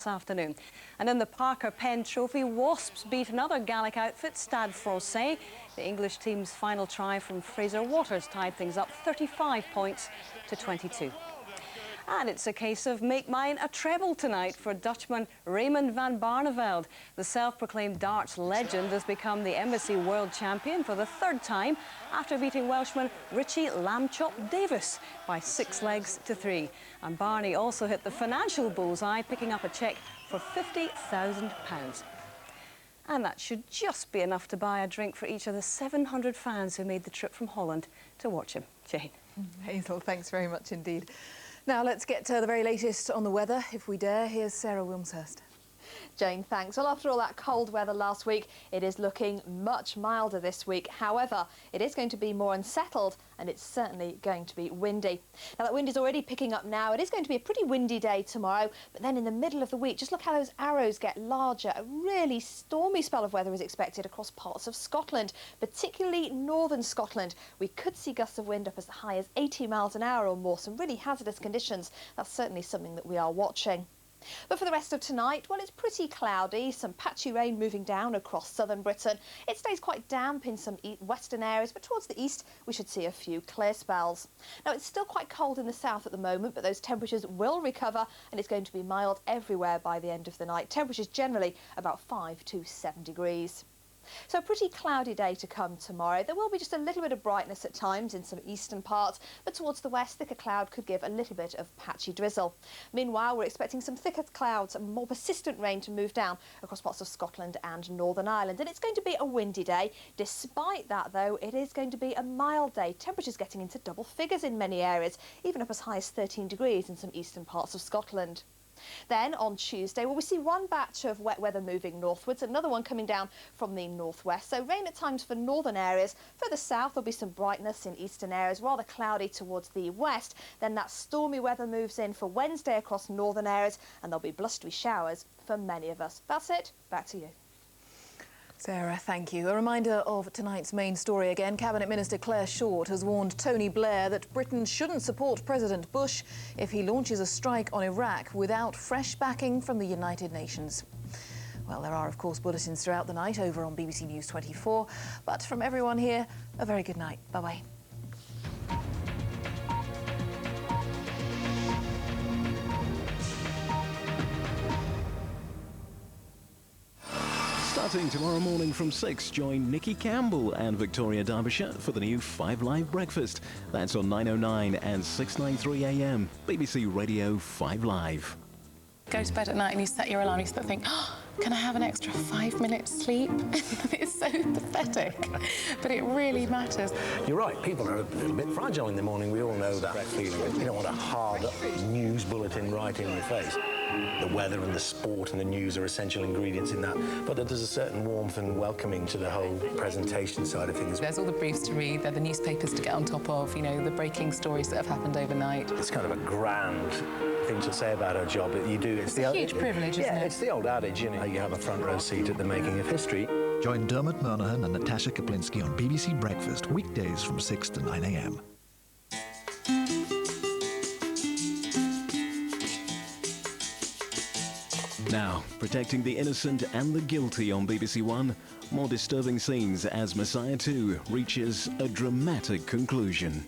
this afternoon. And in the Parker Pen Trophy, Wasps beat another Gaelic outfit, Stade Francais. The English team's final try from Fraser Waters tied things up 35 points to 22. And it's a case of make mine a treble tonight for Dutchman Raymond van Barneveld. The self-proclaimed darts legend has become the Embassy World Champion for the third time after beating Welshman Richie Lambchop Davis by 6 legs to 3. And Barney also hit the financial bullseye, picking up a cheque for £50,000. And that should just be enough to buy a drink for each of the 700 fans who made the trip from Holland to watch him. Jane. Hazel, thanks very much indeed. Now let's get to the very latest on the weather, if we dare. Here's Sarah Wilmshurst. Jane, thanks. Well, after all that cold weather last week, it is looking much milder this week. However, it is going to be more unsettled and it's certainly going to be windy. Now, that wind is already picking up now. It is going to be a pretty windy day tomorrow, but then in the middle of the week, just look how those arrows get larger. A really stormy spell of weather is expected across parts of Scotland, particularly northern Scotland. We could see gusts of wind up as high as 80 miles an hour or more, some really hazardous conditions. That's certainly something that we are watching. But for the rest of tonight, well, it's pretty cloudy, some patchy rain moving down across southern Britain. It stays quite damp in some western areas, but towards the east we should see a few clear spells. Now, it's still quite cold in the south at the moment, but those temperatures will recover and it's going to be mild everywhere by the end of the night. Temperatures generally about 5 to 7 degrees. So a pretty cloudy day to come tomorrow. There will be just a little bit of brightness at times in some eastern parts, but towards the west, thicker cloud could give a little bit of patchy drizzle. Meanwhile, we're expecting some thicker clouds and more persistent rain to move down across parts of Scotland and Northern Ireland. And it's going to be a windy day. Despite that, though, it is going to be a mild day. Temperatures getting into double figures in many areas, even up as high as 13 degrees in some eastern parts of Scotland. Then on Tuesday, well, we see one batch of wet weather moving northwards, another one coming down from the northwest. So rain at times for northern areas. Further south, there'll be some brightness in eastern areas, rather cloudy towards the west. Then that stormy weather moves in for Wednesday across northern areas, and there'll be blustery showers for many of us. That's it. Back to you. Sarah, thank you. A reminder of tonight's main story again. Cabinet Minister Clare Short has warned Tony Blair that Britain shouldn't support President Bush if he launches a strike on Iraq without fresh backing from the United Nations. Well, there are, of course, bulletins throughout the night over on BBC News 24. But from everyone here, a very good night. Bye-bye. Starting tomorrow morning from 6, join Nikki Campbell and Victoria Derbyshire for the new 5 Live breakfast. That's on 9:09 and 6:93 a.m. BBC Radio 5 Live. Go to bed at night and you set your alarm, you start thinking, oh, can I have an extra 5 minutes sleep? It's so pathetic, but it really matters. You're right, people are a little bit fragile in the morning. We all know that feeling. You don't want a hard news bulletin right in your face. The weather and the sport and the news are essential ingredients in that, but there's a certain warmth and welcoming to the whole presentation side of things. There's all the briefs to read, there are the newspapers to get on top of, you know, the breaking stories that have happened overnight. It's kind of a grand thing to say about our job. You do. It's a huge privilege, isn't it? Yeah, it's the old adage, you know, you have a front row seat at the making of history. Join Dermot Murnaghan and Natasha Kaplinsky on BBC Breakfast, weekdays from 6 to 9 a.m. Now, protecting the innocent and the guilty on BBC One. More disturbing scenes as Messiah 2 reaches a dramatic conclusion.